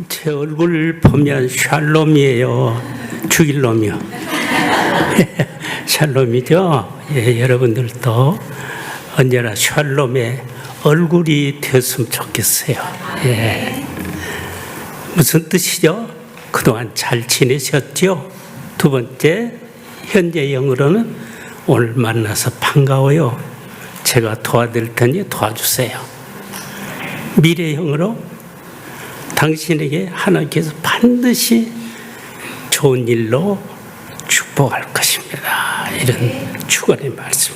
제 얼굴 보면 샬롬이에요. 죽일 놈이요. 샬롬이죠. 예, 여러분들도 언제나 샬롬의 얼굴이 되었으면 좋겠어요. 예. 무슨 뜻이죠? 그동안 잘 지내셨죠? 두 번째, 현재형으로는 오늘 만나서 반가워요. 제가 도와드릴 테니 도와주세요. 미래형으로 당신에게 하나님께서 반드시 좋은 일로 축복할 것입니다. 이런 축원의 말씀.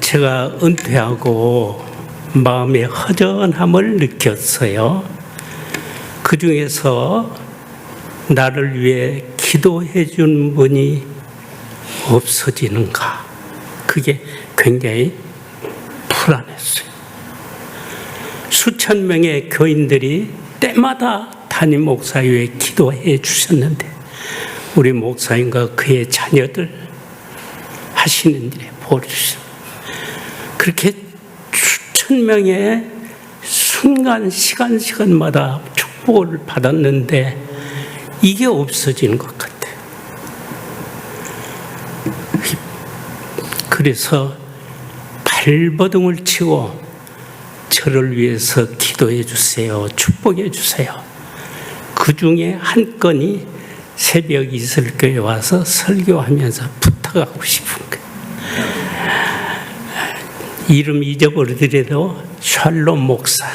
제가 은퇴하고 마음의 허전함을 느꼈어요. 그 중에서 나를 위해 기도해 준 분이 없어지는가. 그게 굉장히 불안했어요. 수천 명의 교인들이 때마다 담임 목사 위에 기도해 주셨는데 우리 목사님과 그의 자녀들 하시는 일에 보를 주셨습니다. 그렇게 수천 명의 시간마다 축복을 받았는데 이게 없어지는 것 같아요. 그래서 발버둥을 치고 저를 위해서 기도해 주세요. 축복해 주세요. 그 중에 한 건이 새벽 이슬교회 와서 설교하면서 부탁하고 싶은 거예요. 이름 잊어버리더라도 샬롬 목사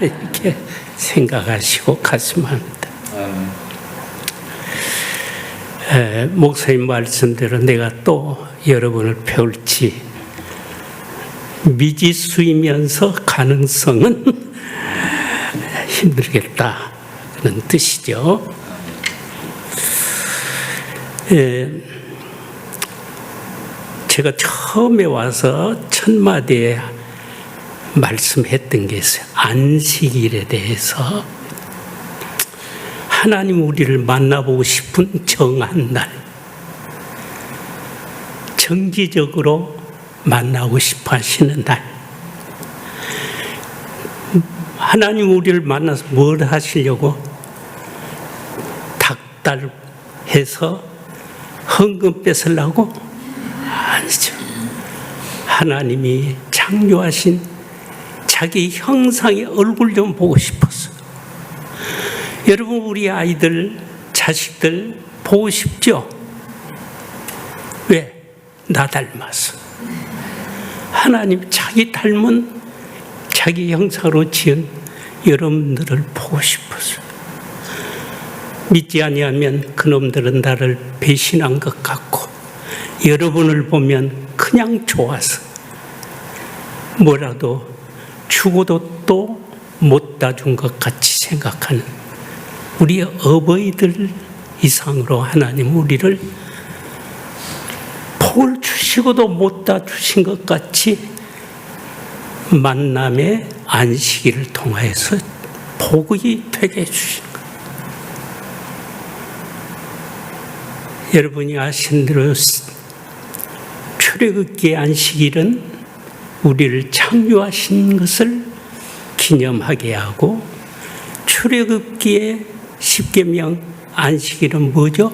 이렇게 생각하시고 갔으면 합니다. 목사님 말씀대로 내가 또 여러분을 배울지 미지수이면서 가능성은 힘들겠다 그런 뜻이죠. 제가 처음에 와서 첫 마디에 말씀했던 게 있어요. 안식일에 대해서 하나님 우리를 만나보고 싶은 정한 날, 정기적으로 만나고 싶어 하시는 날. 하나님 우리를 만나서 뭘 하시려고? 닭달해서 헌금 뺏으려고? 아니죠. 하나님이 창조하신 자기 형상의 얼굴 좀 보고 싶었어요. 여러분 우리 아이들, 자식들 보고 싶죠? 왜? 나 닮았어. 하나님 자기 닮은 자기 형상으로 지은 여러분들을 보고 싶었어요. 믿지 아니하면 그놈들은 나를 배신한 것 같고 여러분을 보면 그냥 좋아서 뭐라도 주고도 또 못 따준 것 같이 생각하는 우리 어버이들 이상으로 하나님 우리를 복을 주시고도 못 따주신 것 같이 만남의 안식일을 통하여서 복이 되게 해주신 거예요. 여러분이 아신 대로 출애굽기의 안식일은 우리를 창조하신 것을 기념하게 하고 출애굽기의 십계명 안식일은 뭐죠?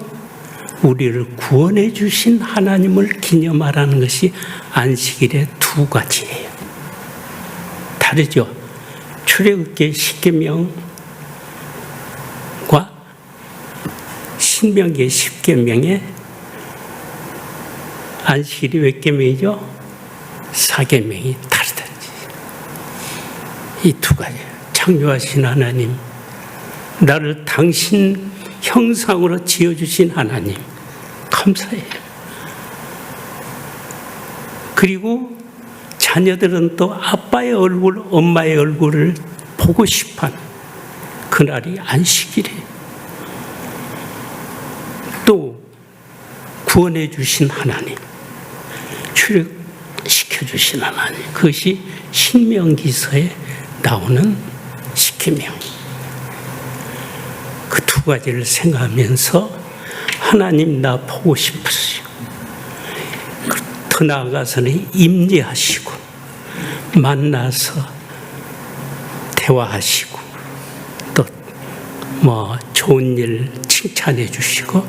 우리를 구원해 주신 하나님을 기념하라는 것이 안식일의 두 가지예요. 다르죠? 출애굽기의 십계명과 신명기의 십계명의 안식일이 몇 계명이죠? 4계명이 다르다. 이 두 가지. 창조하신 하나님, 나를 당신 형상으로 지어주신 하나님, 감사해요. 그리고 자녀들은 또 아빠의 얼굴, 엄마의 얼굴을 보고 싶어하는 그날이 안식일이에요. 또 구원해 주신 하나님, 출애굽시켜 주신 하나님, 그것이 신명기서에 나오는 십계명. 그 두 가지를 생각하면서 하나님 나 보고 싶으시고 더 나아가서는 임재하시고 만나서 대화하시고 좋은 일 칭찬해 주시고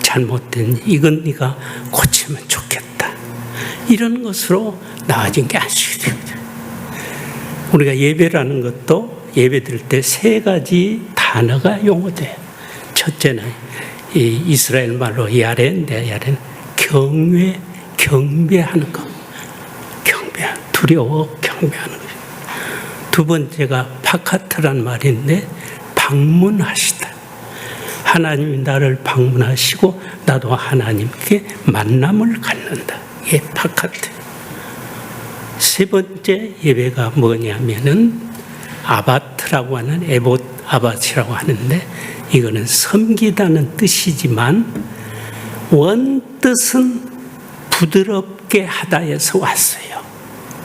잘못된 이건 네가 고치면 좋겠다. 이런 것으로 나아진 게 아니죠. 우리가 예배라는 것도 예배 드릴 때 세 가지 단어가 용어돼요. 첫째는 이 이스라엘 말로 야렌데, 야렌 경배하는 것. 두려워 경배하는 것. 두 번째가 파카트란 말인데 방문하시다. 하나님이 나를 방문하시고 나도 하나님께 만남을 갖는다. 이게 파카트. 세 번째 예배가 뭐냐면은 아바트라고 하는 에봇 아바트라고 하는데 이거는 섬기다는 뜻이지만 원뜻은 부드럽게 하다에서 왔어요.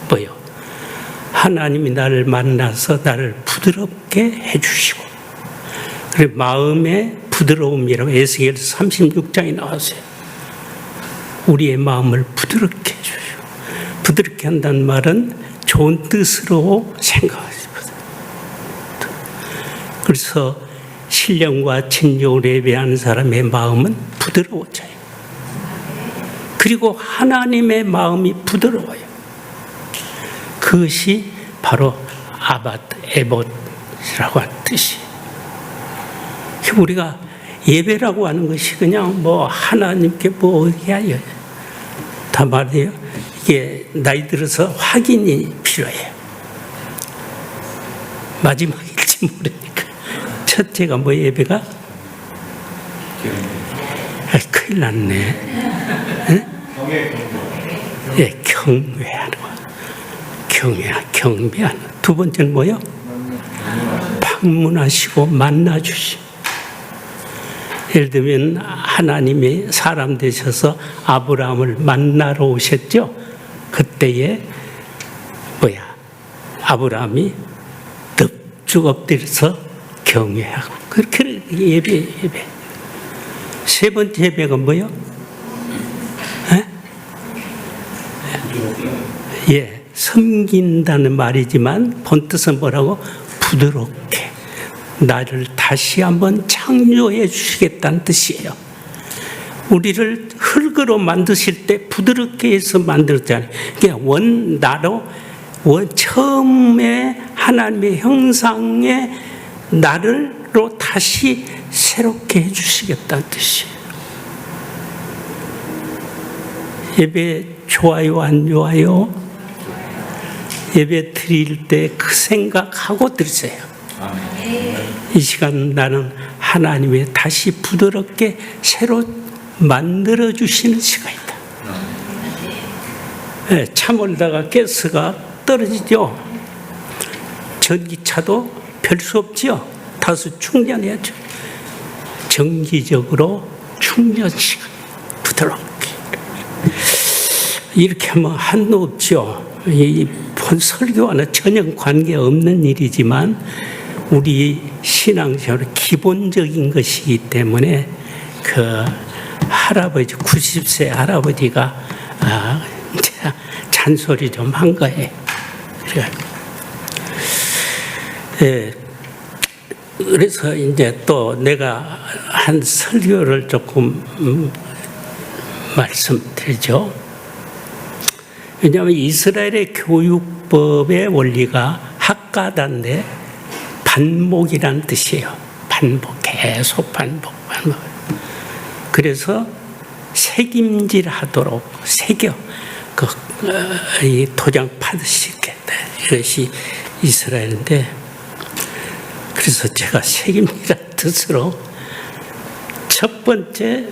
뭐요? 하나님이 나를 만나서 나를 부드럽게 해주시고 그리고 마음의 부드러움이라고 에스겔서 36장에 나왔어요. 우리의 마음을 부드럽게 해주시고 부드럽게 한다는 말은 좋은 뜻으로 생각하시거든요. 그래서 신령과 진정으로 예배하는 사람의 마음은 부드러워져요. 그리고 하나님의 마음이 부드러워요. 그것이 바로 아바트, 에봇이라고 하는 뜻이에요. 우리가 예배라고 하는 것이 그냥 하나님께 어디야 다 말이에요. 이게 나이 들어서 확인이 필요해요. 마지막일지 모르니까. 첫째가 예배가? 큰일 났네. 예, 경배하는 거. 경배하는. 두 번째는 뭐요? 방문하시고 만나주시. 예를 들면 하나님이 사람 되셔서 아브라함을 만나러 오셨죠. 그때에 아브라함이 넙죽 엎드려서 경외하고 그렇게 예배. 세 번째 예배가 뭐요? 예, 섬긴다는 말이지만 본뜻은 뭐라고? 부드럽게 나를 다시 한번 창조해 주시겠다는 뜻이에요. 우리를 흙으로 만드실 때 부드럽게 해서 만들었잖아요. 그러니까 처음에 하나님의 형상의 나를로 다시 새롭게 해주시겠다는 뜻이에요. 예배 좋아요, 안 좋아요? 예배 드릴 때 그 생각하고 드리세요. 이 시간 나는 하나님의 다시 부드럽게 새로 만들어주시는 시간이다. 네, 차 몰다가 가스가 떨어지죠. 전기차도 별 수 없죠. 다시 충전해야죠. 정기적으로 충전 시간 부드럽게 이렇게 하면 한도 없죠. 이 설교와는 전혀 관계없는 일이지만 우리 신앙생활의 기본적인 것이기 때문에 그 할아버지 90세 할아버지가 잔소리 좀 한 거예요. 그래서 이제 또 내가 한 설교를 조금 말씀드리죠. 왜냐하면 이스라엘의 교육법의 원리가 학가다인데 반복이라는 뜻이에요. 반복, 계속 반복. 그래서 새김질하도록 새겨 이 도장 받으시겠다. 이것이 이스라엘인데, 그래서 제가 새김질한 뜻으로 첫 번째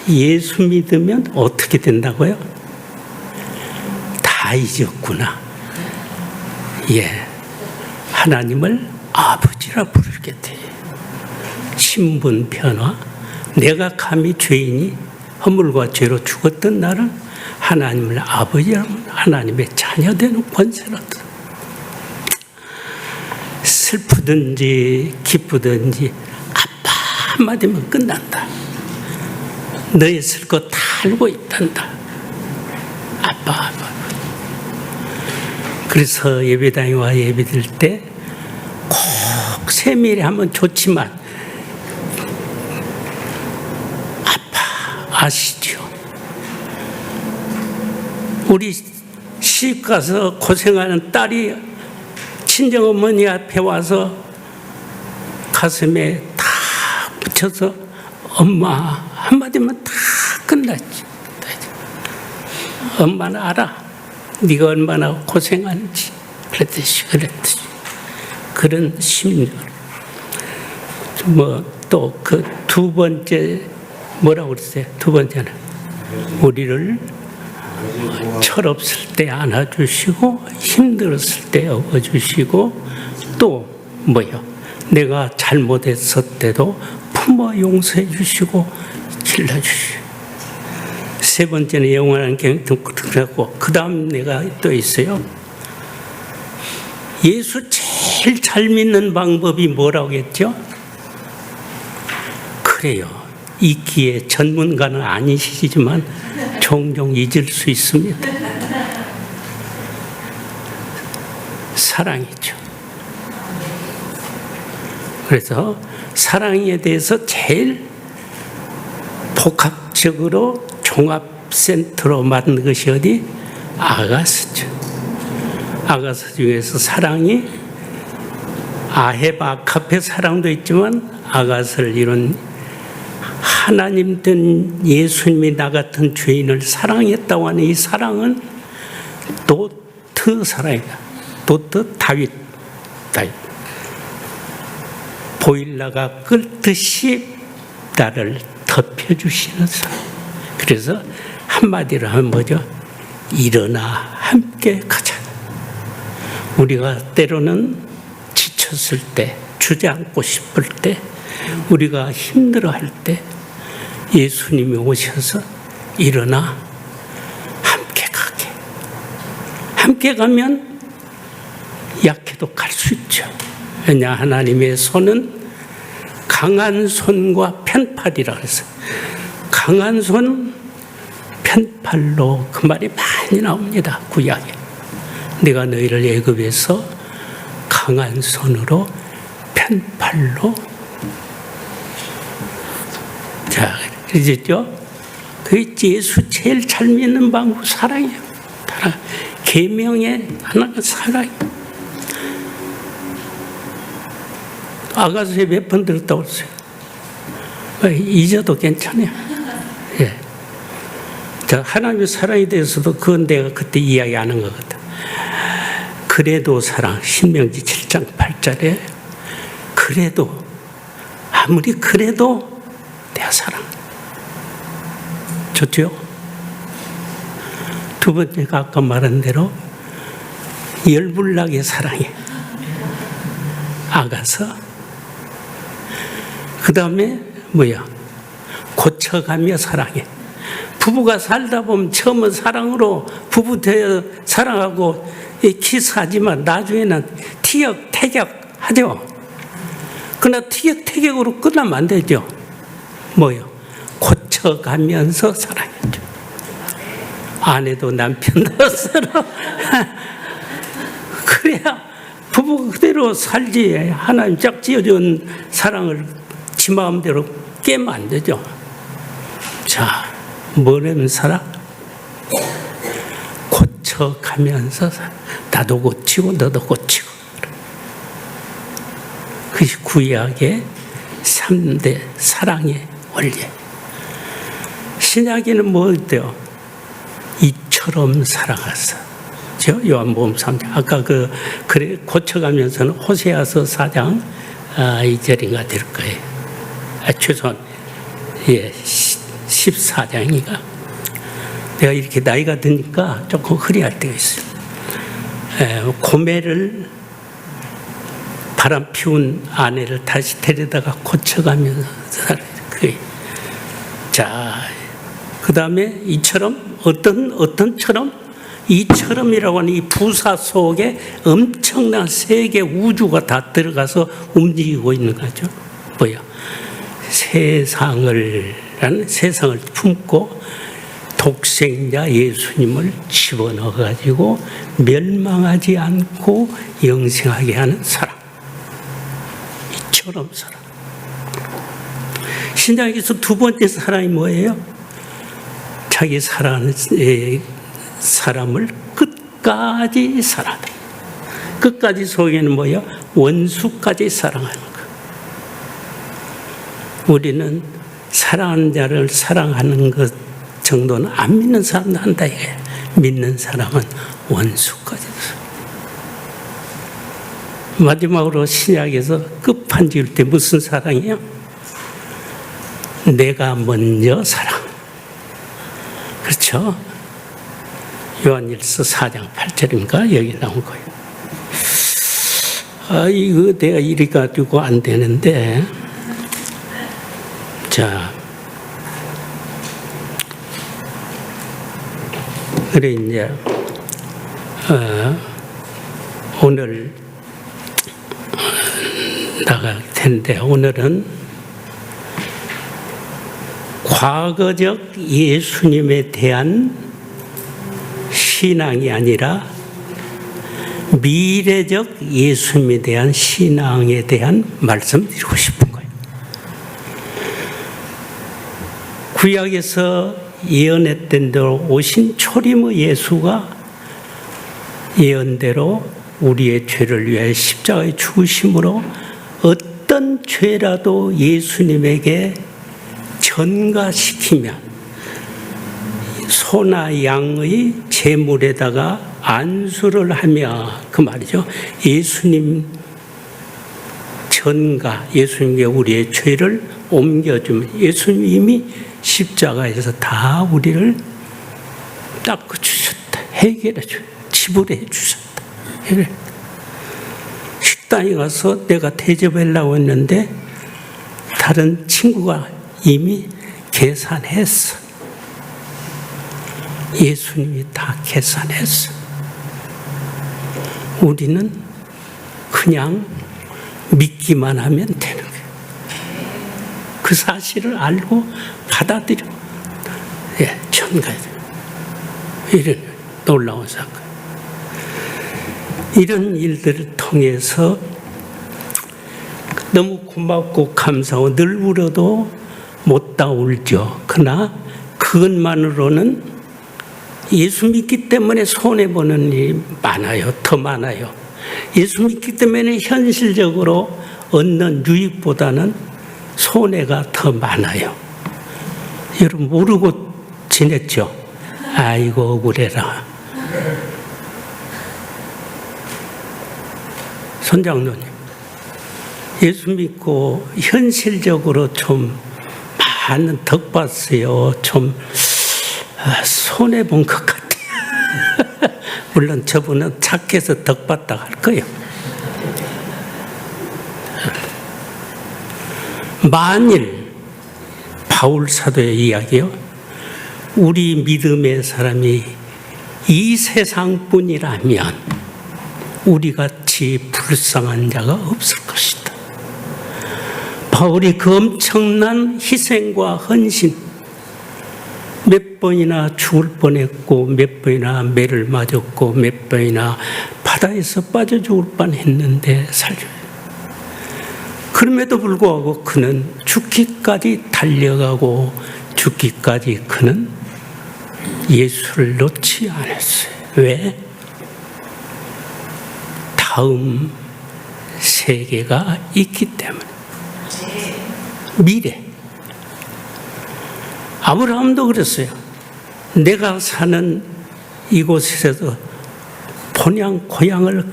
예수 믿으면 어떻게 된다고요? 다 잊었구나. 예, 하나님을 아버지라 부르게 돼. 신분 변화. 내가 감히 죄인이 허물과 죄로 죽었던 나를 하나님을 아버지라 하나님의 자녀되는 권세를 얻어. 슬프든지 기쁘든지 아빠 한마디면 끝난다. 너의 쓸 것 다 알고 있단다. 아빠. 그래서 예배당에 와 예배 드릴 때 꼭 세밀히 하면 좋지만 아시죠? 우리 시집 가서 고생하는 딸이 친정어머니 앞에 와서 가슴에 다 붙여서 엄마 한마디면 다 끝났지. 엄마는 알아. 네가 얼마나 고생하는지. 그랬듯이 그런 심리. 또 그 두 번째 뭐라고 그랬어요? 두 번째는 우리를 철없을 때 안아주시고 힘들었을 때 업어주시고 또 뭐요? 내가 잘못했을 때도 품어 용서해 주시고 길러주시고 세 번째는 영원한 경통하고 그 다음 내가 또 있어요. 예수 제일 잘 믿는 방법이 뭐라고 했죠? 그래요. 잊기에 전문가는 아니시지만 종종 잊을 수 있습니다. 사랑이죠. 그래서 사랑에 대해서 제일 복합적으로 종합센터로 만든 것이 어디? 아가서죠. 아가서 중에서 사랑이 아헤바 아카페 사랑도 있지만 아가서를 이룬 하나님 된 예수님이 나 같은 죄인을 사랑했다고 하는 이 사랑은 도트 사랑이다. 도트 다윗. 보일러가 끓듯이 나를 덮여주시는 사랑. 그래서 한마디로 하면 뭐죠? 일어나 함께 가자. 우리가 때로는 지쳤을 때, 주저앉고 싶을 때, 우리가 힘들어할 때 예수님이 오셔서 일어나 함께 가게. 함께 가면 약해도 갈 수 있죠. 왜냐 하나님의 손은 강한 손과 편팔이라 그래서 강한 손, 편팔로 그 말이 많이 나옵니다. 구약에. 내가 너희를 애굽에서 강한 손으로 편팔로 자, 그랬죠? 그 예수 제일 잘 믿는 방법 사랑이에요. 계명의 하나가 사랑이에요. 아가서에 몇 번 들었다고 했어요. 잊어도 괜찮아요. 예. 자, 하나님의 사랑에 대해서도 그건 내가 그때 이야기하는 거거든. 그래도 사랑, 신명기 7장 8절에 그래도 아무리 그래도 내가 사랑. 좋죠? 두 번째가 아까 말한 대로 열불나게 사랑해. 아가서. 그 다음에 뭐야? 고쳐가며 사랑해. 부부가 살다 보면 처음은 사랑으로 부부 되어 사랑하고 키스하지만 나중에는 티격태격 하죠. 그러나 티격태격으로 끝나면 안 되죠. 뭐요? 고쳐가면서 사랑했죠. 아내도 남편도 서로 그래야 부부 그대로 살지. 하나님 짝 지어준 사랑을 지 마음대로 깨면 안 되죠. 자, 뭐라는 사랑? 고쳐가면서 나도 고치고 너도 고치고. 그것이 구약의 3대 사랑의 원리. 신약에는 뭐 어때요? 이처럼 사랑하사. 요한복음 3장. 아까 그래 고쳐가면서는 호세아서 4장 2절인가 될 거예요. 최소한 14장이가. 내가 이렇게 나이가 드니까 조금 흐리할 때가 있어요. 고매를 바람 피운 아내를 다시 데려다가 고쳐가면서 살아요. 자, 그 다음에 이처럼 어떤처럼? 이처럼이라고 하는 이 부사 속에 엄청난 세계 우주가 다 들어가서 움직이고 있는 거죠. 뭐야? 세상을 품고 독생자 예수님을 집어넣어가지고 멸망하지 않고 영생하게 하는 사랑. 이처럼 사랑. 신약에서 두 번째 사랑이 뭐예요? 자기 사랑하는 사람을 끝까지 사랑한다. 끝까지 속에는 뭐야? 원수까지 사랑하는 거. 우리는 사랑하는 자를 사랑하는 것 정도는 안 믿는 사람도 한다 이거야. 믿는 사람은 원수까지. 마지막으로 신약에서 끝판 지을 때 무슨 사랑이요? 내가 먼저 사랑. 그렇죠? 요한일서 4장 8절인가 여기 나온 거예요. 이거 내가 이리 가지고 안 되는데, 자, 그래 이제 오늘 나갈 텐데, 오늘은 과거적 예수님에 대한 신앙이 아니라 미래적 예수님에 대한 신앙에 대한 말씀드리고 싶은 거예요. 구약에서 예언했던 대로 오신 초림의 예수가 예언대로 우리의 죄를 위해 십자가에 죽으심으로 어떤 죄라도 예수님에게 전가시키면 소나 양의 제물에다가 안수를 하며, 그 말이죠. 예수님 전가, 예수님께 우리의 죄를 옮겨주면 예수님이 십자가에서 다 우리를 닦아주셨다. 해결해 주셨다. 지불해 주셨다. 식당에 가서 내가 대접하려고 했는데 다른 친구가 이미 계산했어. 예수님이 다 계산했어. 우리는 그냥 믿기만 하면 되는 거예요. 그 사실을 알고 받아들여. 예, 전가야 돼요. 이런 놀라운 사건. 이런 일들을 통해서 너무 고맙고 감사하고 늘 울어도 못다 울죠. 그러나 그것만으로는 예수 믿기 때문에 손해보는 일이 많아요. 더 많아요. 예수 믿기 때문에 현실적으로 얻는 유익보다는 손해가 더 많아요. 여러분 모르고 지냈죠? 아이고 억울해라. 선장로님, 예수 믿고 현실적으로 좀 많은 덕 봤어요. 좀 손해본 것 같아요. 물론 저분은 착해서 덕 봤다 할 거예요. 만일 바울 사도의 이야기요, 우리 믿음의 사람이 이 세상뿐이라면 우리같이 불쌍한 자가 없을 것이다. 바울이 그 엄청난 희생과 헌신, 몇 번이나 죽을 뻔했고 몇 번이나 매를 맞았고 몇 번이나 바다에서 빠져 죽을 뻔했는데 살려요. 그럼에도 불구하고 그는 죽기까지 달려가고 죽기까지 그는 예수를 놓지 않았어요. 왜? 다음 세계가 있기 때문에. 미래. 아브라함도 그랬어요. 내가 사는 이곳에서 본향 고향을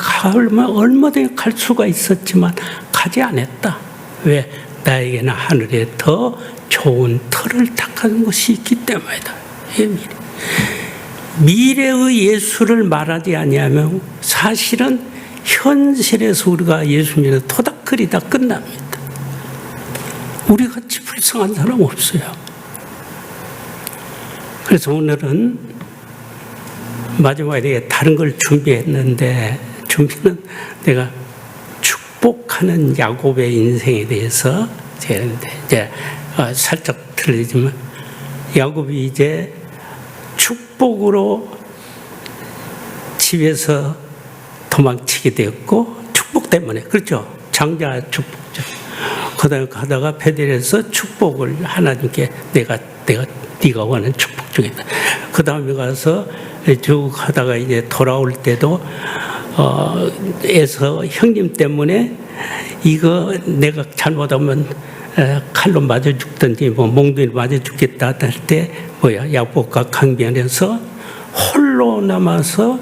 얼마든지 갈 수가 있었지만 가지 않았다. 왜? 나에게는 하늘에 더 좋은 터를 닦아준 것이 있기 때문이다. 미래의 예수를 말하지 아니하면 사실은 현실에서 우리가 예수 믿는 토닥거리다 끝납니다. 우리같이 불쌍한 사람 없어요. 그래서 오늘은 마지막에 다른 걸 준비했는데, 준비는 내가 축복하는 야곱의 인생에 대해서 제가 이제 살짝 들리지만, 야곱이 이제 축복으로 집에서 도망치게 되었고, 축복 때문에, 그렇죠? 장자 축복죠. 그다음에 가다가 베델에서 축복을 하나님께 네가 원하는 축복 주겠다. 그다음에 가서 쭉 하다가 이제 돌아올 때도 에서 형님 때문에 이거 내가 잘못하면 칼로 맞아 죽든지 뭐 몽둥이로 맞아 죽겠다 할 때 야곱과 강변에서 홀로 남아서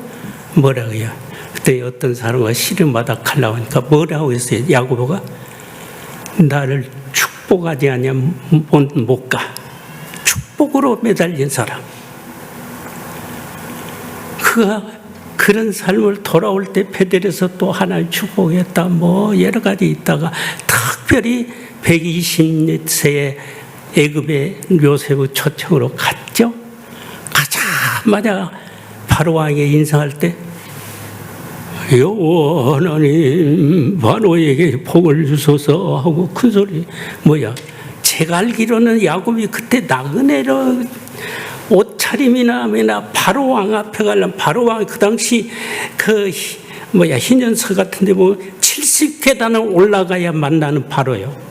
뭐라고 해요? 그때 어떤 사람과 씨름마다 칼 나오니까 뭐라고 했어요? 야곱가 나를 축복하지 않으면 못 가. 축복으로 매달린 사람. 그가 그런 삶을 돌아올 때 베델에서 또 하나님 축복했다 뭐 여러 가지 있다가 특별히 120세에 애굽의 요셉의 초청으로 갔죠. 가자마자 바로왕에게 인사할 때 여호와 하나님 바로에게 복을 주소서 하고 큰 소리 제가 알기로는 야곱이 그때 나그네로 옷차림이나 바로왕 앞에 가려면 바로왕이 그 당시 희년서 같은데 70계단을 올라가야 만나는 바로요.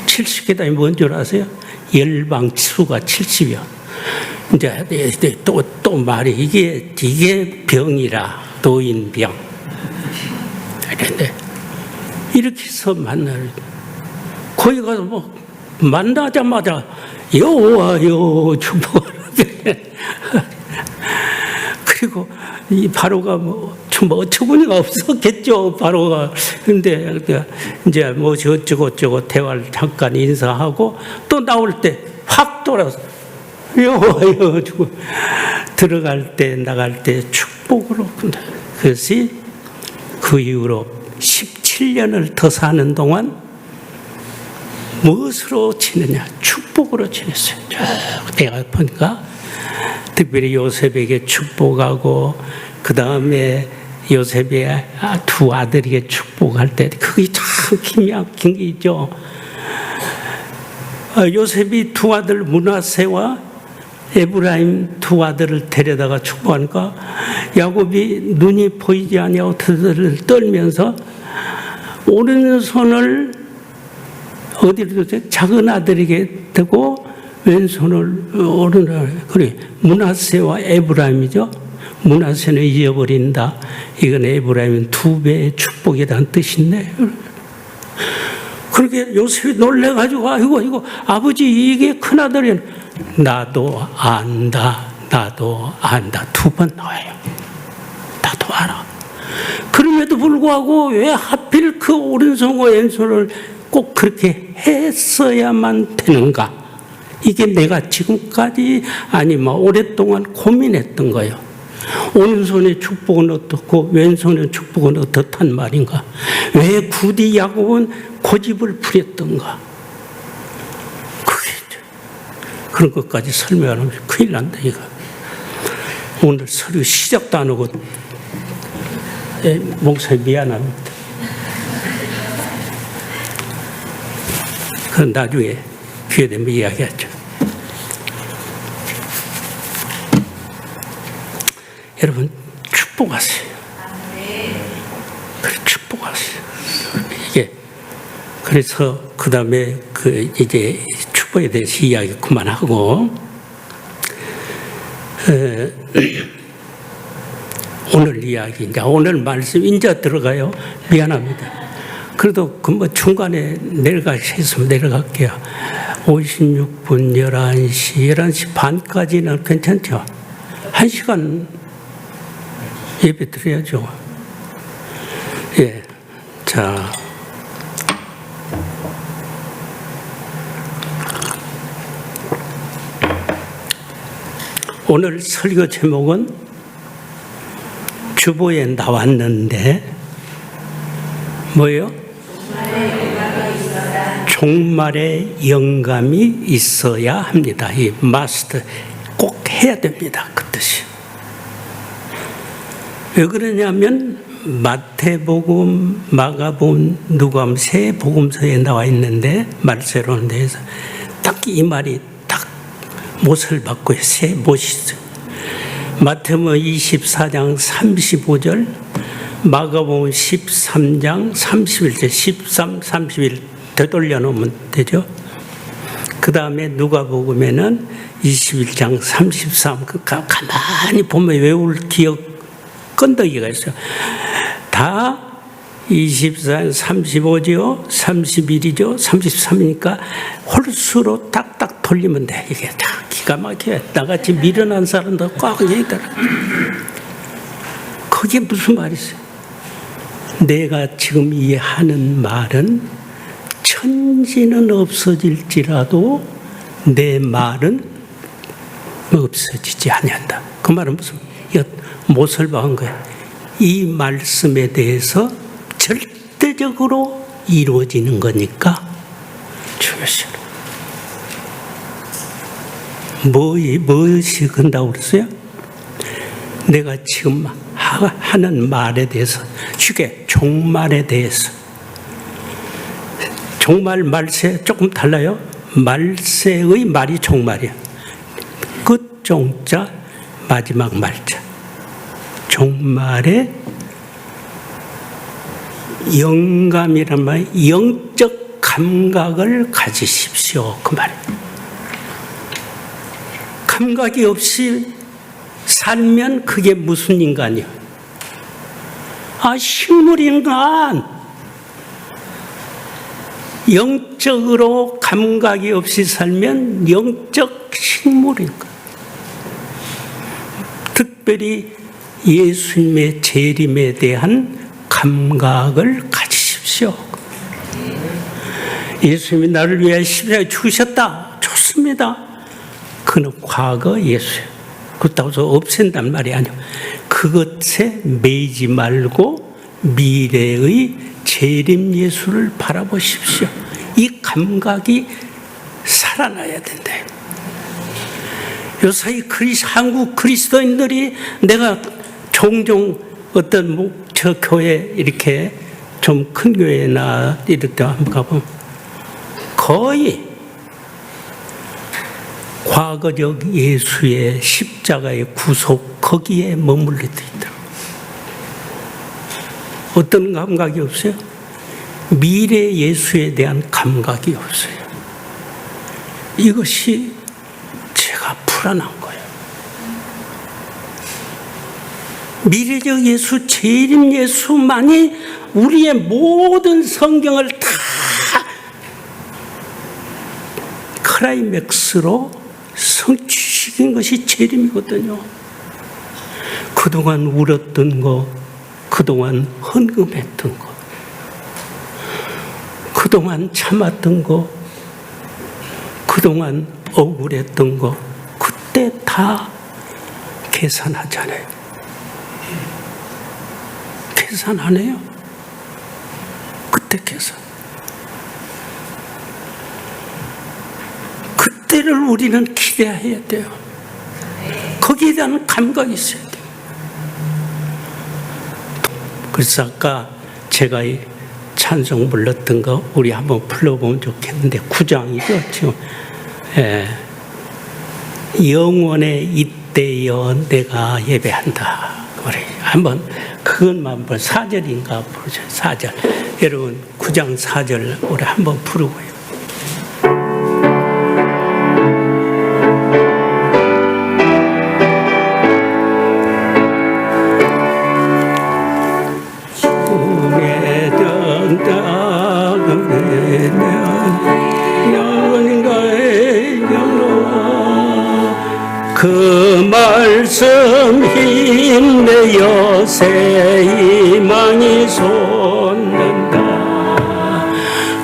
70계단이 뭔 줄 아세요? 열방 수가 70이요. 이제 또 말이 이게 병이라 노인병. 그런데 이렇게 해서 만날 거기 가서 만나자마자 여호와여 축복하라. 그리고 이 바로가 어처구니가 없었겠죠. 바로가. 근데 이제 어쩌고 대화를 잠깐 인사하고 또 나올 때 확 돌아서 여호와여 들어갈 때 나갈 때 축복으로. 그것이 그 이후로 17년을 더 사는 동안 무엇으로 지내냐? 축복으로 지냈어요. 내가 보니까 특별히 요셉에게 축복하고 그 다음에 요셉의 두 아들에게 축복할 때 그게 참 기막힌 게 있죠. 요셉이 두 아들 므낫세와 에브라임 두 아들을 데려다가 축복하니까 야곱이 눈이 보이지 아니하고 드들을 떨면서 오른손을 어디로 두죠? 작은 아들에게 대고 왼손을 오른손을 그래 므낫세와 에브라임이죠. 므낫세는 잊어버린다. 이건 에브라임은 2배의 축복이라는 뜻인데. 그렇게 요셉이 놀래가지고 이거 아버지 이게 큰 아들이 나도 안다 2번 나와요. 나도 알아. 그럼에도 불구하고 왜 하필 그 오른손과 왼손을 꼭 그렇게 했어야만 되는가? 이게 내가 지금까지 아니면 오랫동안 고민했던 거예요. 오른손의 축복은 어떻고 왼손의 축복은 어떻단 말인가? 왜 굳이 야곱은 고집을 부렸던가? 그런 것까지 설명하면 큰일 난다 이거. 오늘 설교 시작도 안 하고 목사님 미안합니다. 그건 나중에 기회 되면 이야기하죠. 여러분 축복하세요. 그래 축복하세요. 이게 그래서 그 다음에 이제 축복에 대해서 이야기 그만하고 오늘 이야기 이제 오늘 말씀 인자 들어가요. 미안합니다. 그래도 중간에 내려가셨으면 내려갈게요. 56분 11시 반까지는 괜찮죠? 1시간 예배 드려야죠. 예. 자. 오늘 설교 제목은 주보에 나왔는데 뭐예요? 종말에 영감이 있어야 합니다. 이 must 꼭 해야 됩니다. 그 뜻이. 왜 그러냐면 마태복음, 마가복음, 누가복음 세 복음서에 나와 있는데 말세로는 대해서 딱 이 말이 딱 못을 받고 세 못이 있어요. 마태복음 24장 35절, 마가복음 13장 31절 13, 31 되돌려 놓으면 되죠. 그 다음에 누가복음에는 21장 33 가만히 보면 외울 기억 건더기가 있어요. 다 24, 35죠, 31이죠, 33이니까 홀수로 딱딱 돌리면 돼. 이게 다 기가 막혀. 나같이 미련한 사람도 꽉 있더라. 그게 무슨 말이세요? 내가 지금 이 하는 말은 천지는 없어질지라도 내 말은 없어지지 아니한다. 그 말은 무슨 이거 못을 박은 거야. 이 말씀에 대해서 절대적으로 이루어지는 거니까 주시오. 무엇이 근다고 그랬어요? 내가 지금 하는 말에 대해서 쉽게 종말에 대해서 종말 말세 조금 달라요. 말세의 말이 종말이야. 끝 종자 마지막 말자. 종말에 영감이란 말, 영적 감각을 가지십시오. 그 말이에요. 감각이 없이 살면 그게 무슨 인간이요? 식물인간. 영적으로 감각이 없이 살면 영적 식물인간. 특별히 예수님의 재림에 대한 감각을 가지십시오. 예수님이 나를 위해 십자가에 죽으셨다. 좋습니다. 그는 과거 예수예요. 그렇다고 해서 없앤단 말이 아니에요. 그것에 매이지 말고 미래의 재림 예수를 바라보십시오. 이 감각이 살아나야 된다. 요사이 한국 그리스도인들이 내가 종종 어떤 저 교회 이렇게 좀 큰 교회나 이럴 때 한번 가보면 거의 과거적 예수의 십자가의 구속 거기에 머물러 있더라고요. 어떤 감각이 없어요? 미래 예수에 대한 감각이 없어요. 이것이 제가 불안한 거예요. 미래적 예수, 재림 예수만이 우리의 모든 성경을 다 클라이맥스로 성취시킨 것이 재림이거든요. 그동안 울었던 거, 그동안 헌금했던 거, 그동안 참았던 거, 그동안 억울했던 거, 그때 다 계산하잖아요. 계산 안 해요? 그때 계산. 그때를 우리는 기대해야 돼요. 거기에 대한 감각이 있어야 돼요. 그래서 아까 제가 이 찬송 불렀던 거 우리 한번 불러보면 좋겠는데 9장이죠. 지금 영원의 이때여 내가 예배한다. 그래 한번 그것만 한번 4절인가 부르죠. 4절. 여러분 9장 4절 우리 한번 부르고요. 그 말씀 힘내어 새 희망이 솟는다.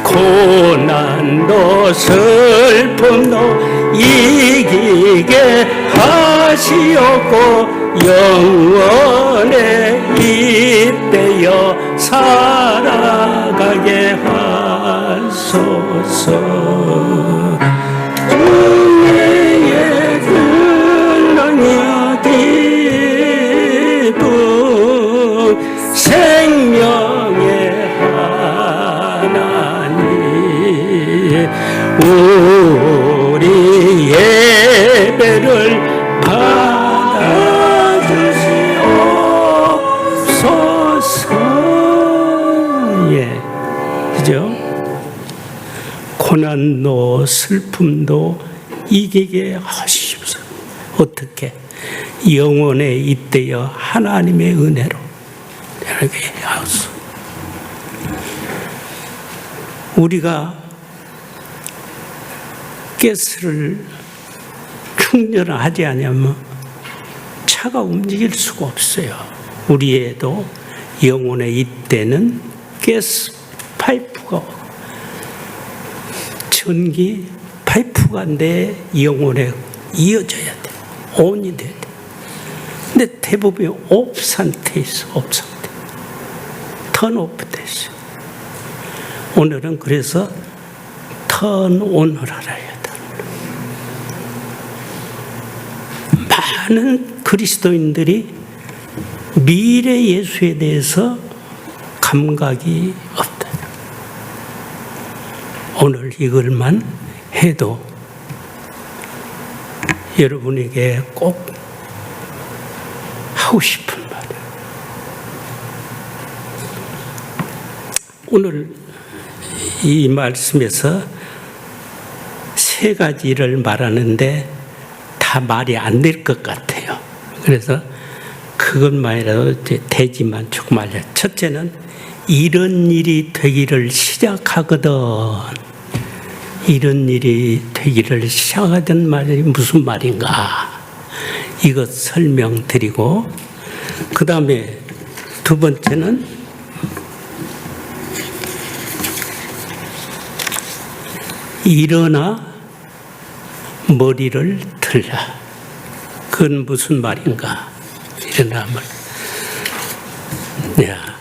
고난도 슬픔도 이기게 하시옵고 영원의 이때여 살아가게 하소서. 생명의 하나님 우리 예배를 받아주시옵소서. 고난도 슬픔도 이기게 하시옵소서. 어떻게? 영원에 잇대어 하나님의 은혜로 이렇게 하옵소서. 우리가 가스를 충전하지 않으면 차가 움직일 수가 없어요. 우리에도 영혼에 잇대는 가스 파이프가, 전기 파이프가 내 영혼에 이어져야 돼. 온이 돼야 돼. 근데 대부분이 오프 상태에 있어. 오프 상태. 턴 오프 돼 있어. 오늘은 그래서 턴 온을 알아야 돼. 많은 그리스도인들이 미래 예수에 대해서 감각이 없다. 오늘 이걸만 해도 여러분에게 꼭 하고 싶은 말이에요. 오늘 이 말씀에서 세 가지를 말하는데 다 말이 안 될 것 같아요. 그래서 그것만이라도 되지만 조금 알려. 첫째는 이런 일이 되기를 시작하거든. 이런 일이 되기를 시작하던 말이 무슨 말인가? 이것 설명드리고, 그 다음에 두 번째는 일어나 머리를 들라. 그건 무슨 말인가? 일어나 머리. 야.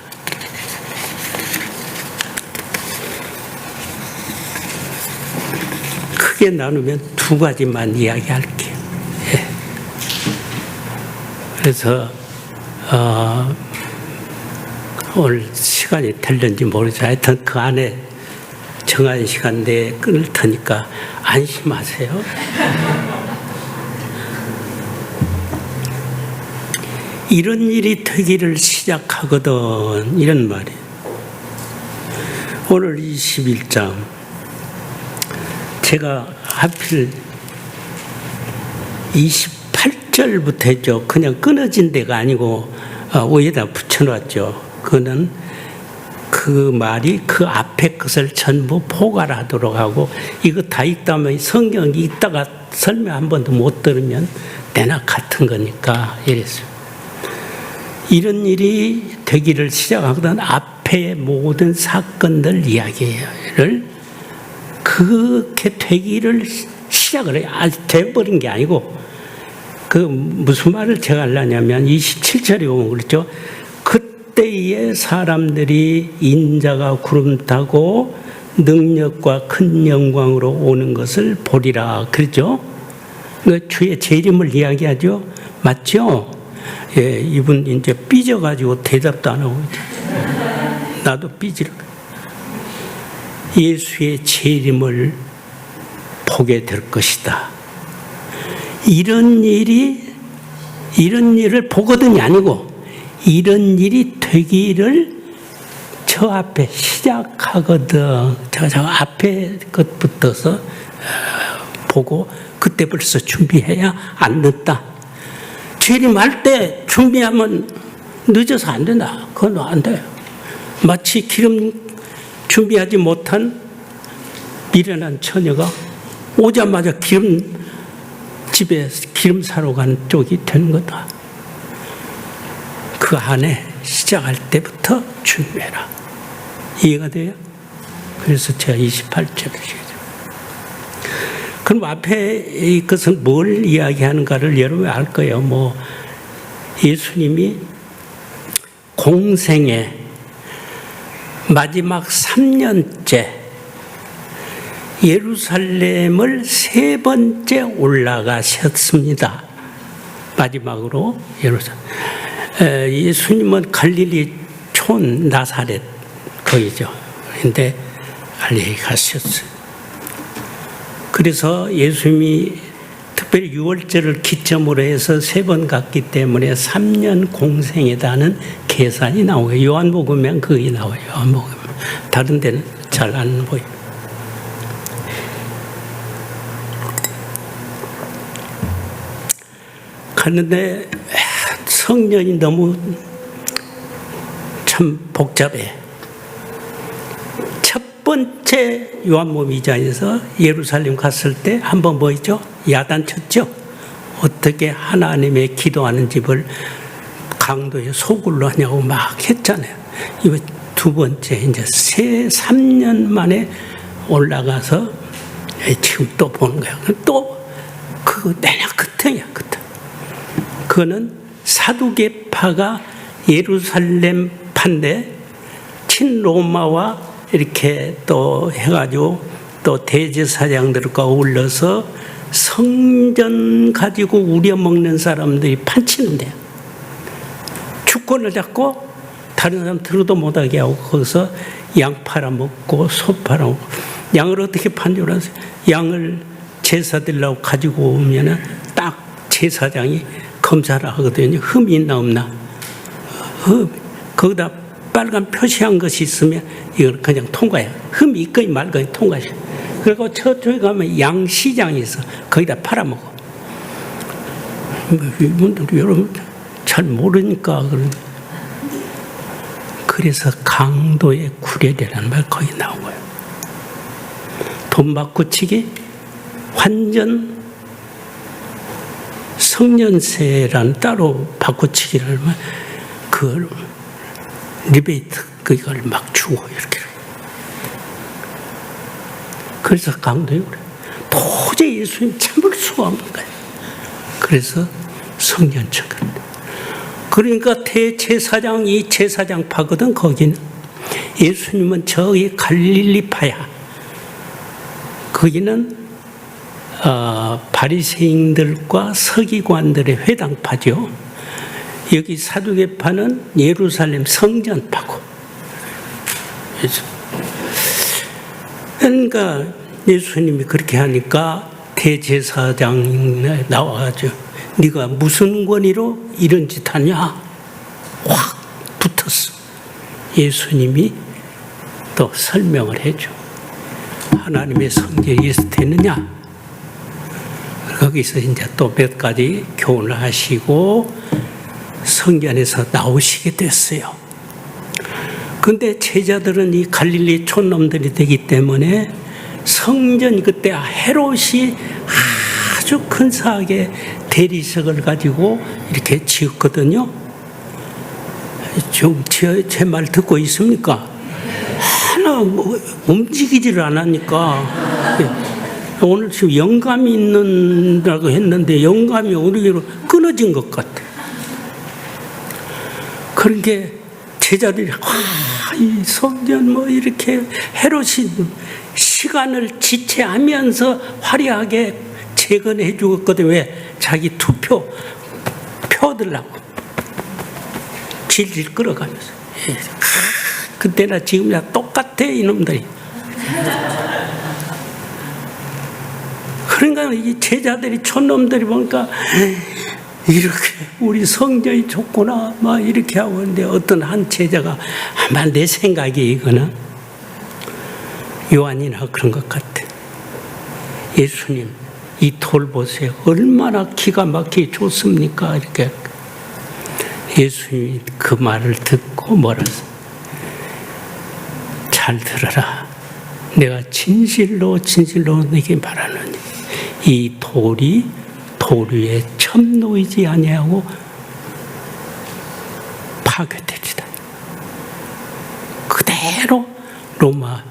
크게 나누면 두 가지만 이야기할게요. 예. 그래서 오늘 시간이 될는지 모르죠. 하여튼 그 안에 정한 시간 내에 끊을 테니까 안심하세요. 이런 일이 되기를 시작하거든. 이런 말이에요. 오늘 21장 제가 하필 28절부터 했죠. 그냥 끊어진 데가 아니고 위에다 붙여놨죠. 그는 그 말이 그 앞에 것을 전부 포괄하도록 하고, 이거 다 읽다면 성경 읽다가 설명 한 번도 못 들으면 내나 같은 거니까 이랬어요. 이런 일이 되기를 시작하거든 앞에 모든 사건들 이야기를 그렇게 되기를 시작을 해요. 아직 돼버린 게 아니고, 그 무슨 말을 제가 하려냐면 27절에 보면 그렇죠. 그때의 사람들이 인자가 구름 타고 능력과 큰 영광으로 오는 것을 보리라. 그렇죠? 그 주의 재림을 이야기하죠. 맞죠? 예, 이분 이제 삐져가지고 대답도 안 하고 나도 삐지러. 예수의 재림을 보게 될 것이다. 이런 일을 보거든이 아니고 이런 일이 되기를 저 앞에 시작하거든. 저 앞에 것부터서 보고 그때 벌써 준비해야 안 늦다. 재림할 때 준비하면 늦어서 안 된다. 그건 안 돼요. 마치 기름 준비하지 못한 미련한 처녀가 오자마자 집에 기름 사러 간 쪽이 되는 거다. 그 안에 시작할 때부터 준비해라. 이해가 돼요? 그래서 제가 28절을 얘기해요. 그럼 앞에 이것은 뭘 이야기하는가를 여러분이 알 거예요. 예수님이 공생의 마지막 3년째 예루살렘을 3번째 올라가셨습니다. 마지막으로 예루살렘. 예수님은 갈릴리 촌 나사렛 거기죠. 근데 갈릴리 가셨어요. 그래서 예수님이 특별히 유월절을 기점으로 해서 3번 갔기 때문에 3년 공생이라는 계산이 나오고요. 요한복음에는 그게 나와요. 요한복음. 다른 데는 잘 안 보여요. 갔는데 성전이 너무 참 복잡해. 첫 번째 요한복음 2장에서 예루살렘 갔을 때 한번 뭐였죠? 야단쳤죠. 어떻게 하나님의 기도하는 집을 강도의 소굴로 하냐고 막 했잖아요. 이거 두 번째 이제 3년 만에 올라가서 지금 또 보는 거야. 또 그거 내년 끝이야, 끝. 그거는 사두개파가 예루살렘 판데 친로마와 이렇게 또 해가지고 또 대제사장들과 어울려서 성전 가지고 우려먹는 사람들이 판치는데요. 주권을 잡고 다른 사람 들어도 못하게 하고 거기서 양 팔아먹고 소 팔아먹고. 양을 어떻게 판 줄 아세요? 양을 제사 드리려고 가지고 오면은 딱 제사장이 검사를 하거든요. 흠이 있나 없나. 거기다 빨간 표시한 것이 있으면 이걸 그냥 통과해요. 흠이 있거니 말거니 통과해요. 그리고 저쪽에 가면 양시장이 있어. 거기다 팔아먹어. 이분들 여러분 잘 모르니까 그래서 강도의 구렬이라는 말 거기 나온 거예요. 돈 바꾸치기, 환전, 성년세란 따로 바꾸치기를 하면 그걸 리베이트 그걸 막 주고 이렇게. 그래서 강도에 그래. 도저히 예수님 참을 수가 없는 거예요. 그래서 성년척을. 그러니까 대제사장 이 제사장 파거든 거기는. 예수님은 저기 갈릴리파야. 거기는 바리새인들과 서기관들의 회당파죠. 여기 사두개파는 예루살렘 성전파고. 그러니까 예수님이 그렇게 하니까 대제사장이 나와가지고 네가 무슨 권위로 이런 짓 하냐? 확 붙었어. 예수님이 또 설명을 해줘. 하나님의 성전이 있을 테느냐? 거기서 이제 또 몇 가지 교훈을 하시고 성전에서 나오시게 됐어요. 근데 제자들은 이 갈릴리 촌놈들이 되기 때문에 성전이 그때 헤롯이 아주 근사하게 대리석을 가지고 이렇게 지었거든요. 좀 제 말 듣고 있습니까? 하나 움직이지를 않으니까 오늘 지금 영감이 있는다고 했는데 영감이 오히려 끊어진 것 같아. 그러니까 제자들이 이 성전 뭐 이렇게 헤롯이 시간을 지체하면서 화려하게 재건해 주었거든. 왜? 자기 투표 표들라고 질질 끌어가면서. 그때나 지금이나 똑같아 이놈들이. 그러니까 이 제자들이 촌놈들이 보니까 이렇게 우리 성전이 좋구나 막 이렇게 하고 있는데 어떤 한 제자가 아마 내 생각이 이거는 요한이나 그런 것 같아. 예수님 이 돌 보세요. 얼마나 기가 막히게 좋습니까? 이렇게. 예수님이 그 말을 듣고 뭐라 잘 들어라. 내가 진실로 너에게 말하노니 이 돌이 돌 위에 첨 놓이지 아니하고 파괴되리다. 그대로 로마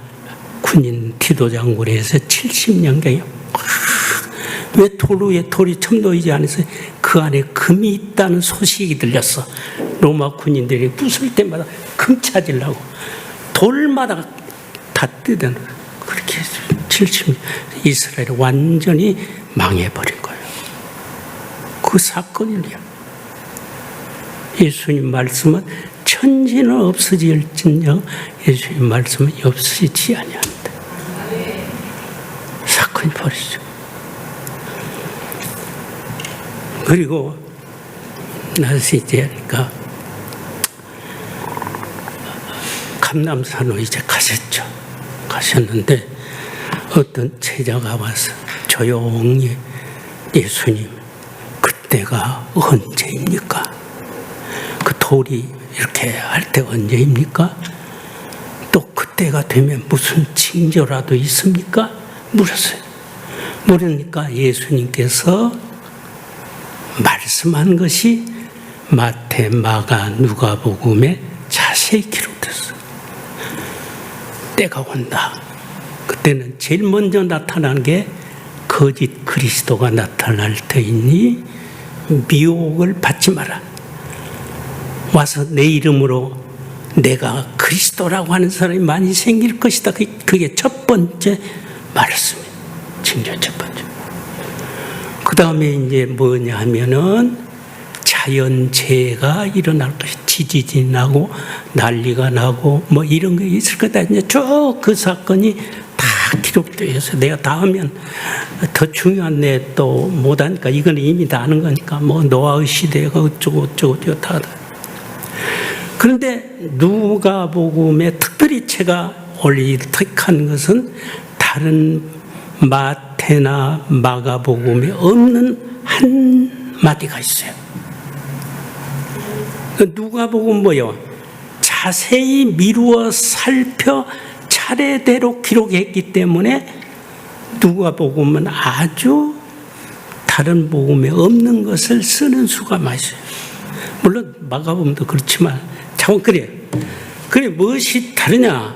군인 디도 장군에서 70년경에 왜 돌 위에 돌이 첨 놓이지 않아서 그 안에 금이 있다는 소식이 들렸어. 로마 군인들이 부술 때마다 금 찾으려고 돌마다 다 뜯어내. 그렇게 해서 70년 이스라엘이 완전히 망해버린 거예요. 그 사건이야. 예수님 말씀은 천지는 없어질진저 예수님 말씀은 없어지지 아니한다. 사건이 벌어지죠. 그리고 나서 이제 그러니까 감람산으로 이제 가셨죠. 가셨는데 어떤 제자가 와서 조용히 예수님 그때 그때가 언제입니까? 그 돌이 이렇게 할 때가 언제입니까? 또 그때가 되면 무슨 징조라도 있습니까? 물었어요. 모르니까 예수님께서 말씀한 것이 마태, 마가, 누가복음에 자세히 기록됐어요. 때가 온다. 그때는 제일 먼저 나타난 게 거짓 그리스도가 나타날 터이니 미혹을 받지 마라. 와서 내 이름으로 내가 그리스도라고 하는 사람이 많이 생길 것이다. 그게 첫 번째 말씀이에요. 징조 첫 번째. 그 다음에 이제 뭐냐 하면은 자연재해가 일어날 것이 지진이 나고 난리가 나고 뭐 이런 게 있을 거다. 이제 쭉 그 사건이 다 기록되어 있어요. 내가 다 하면 더 중요한 내 또 못하니까 이건 이미 다 아는 거니까 뭐 노아의 시대가 어쩌고 다. 그런데 누가복음에 특별히 제가 택한 것은 다른 마태나 마가복음에 없는 한 마디가 있어요. 누가복음 뭐요? 자세히 미루어 살펴 차례대로 기록했기 때문에 누가복음은 아주 다른 복음에 없는 것을 쓰는 수가 많아요. 물론 마가복음도 그렇지만 참 그래요. 그래 무엇이 다르냐?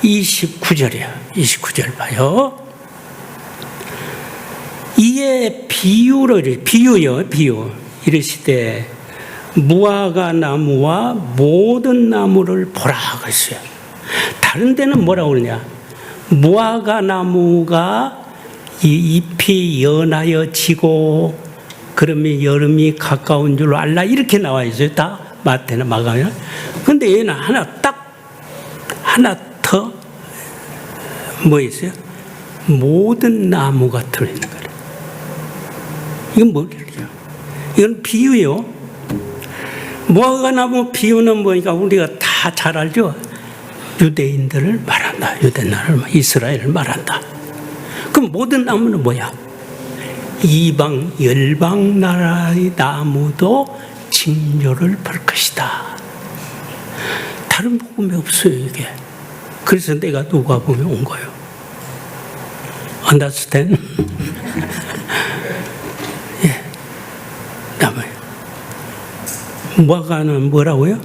29절이야. 29절 봐요. 이에 비유요. 이르시되 무화과 나무와 모든 나무를 보라 그랬어요. 다른 데는 뭐라고 그러냐? 무화과 나무가 이 잎이 연하여 지고 그러면 여름이 가까운 줄 알라 이렇게 나와 있어요. 다 마태나 마가나. 근데 얘는 하나 더 뭐 있어요? 모든 나무가 들어있는 거예요. 이건 뭐예요? 이건 비유예요. 무화과 나무 비유는 뭐니까 우리가 다 잘 알죠. 유대인들을 말한다. 유대나라를 이스라엘을 말한다. 그럼 모든 나무는 뭐야? 이방 열방 나라의 나무도 징조를 볼 것이다. 다른 복음에 없어요 이게. 그래서 내가 누가복음에 온 거예요. Understand? 예. 다음에 무화과는 뭐라고요?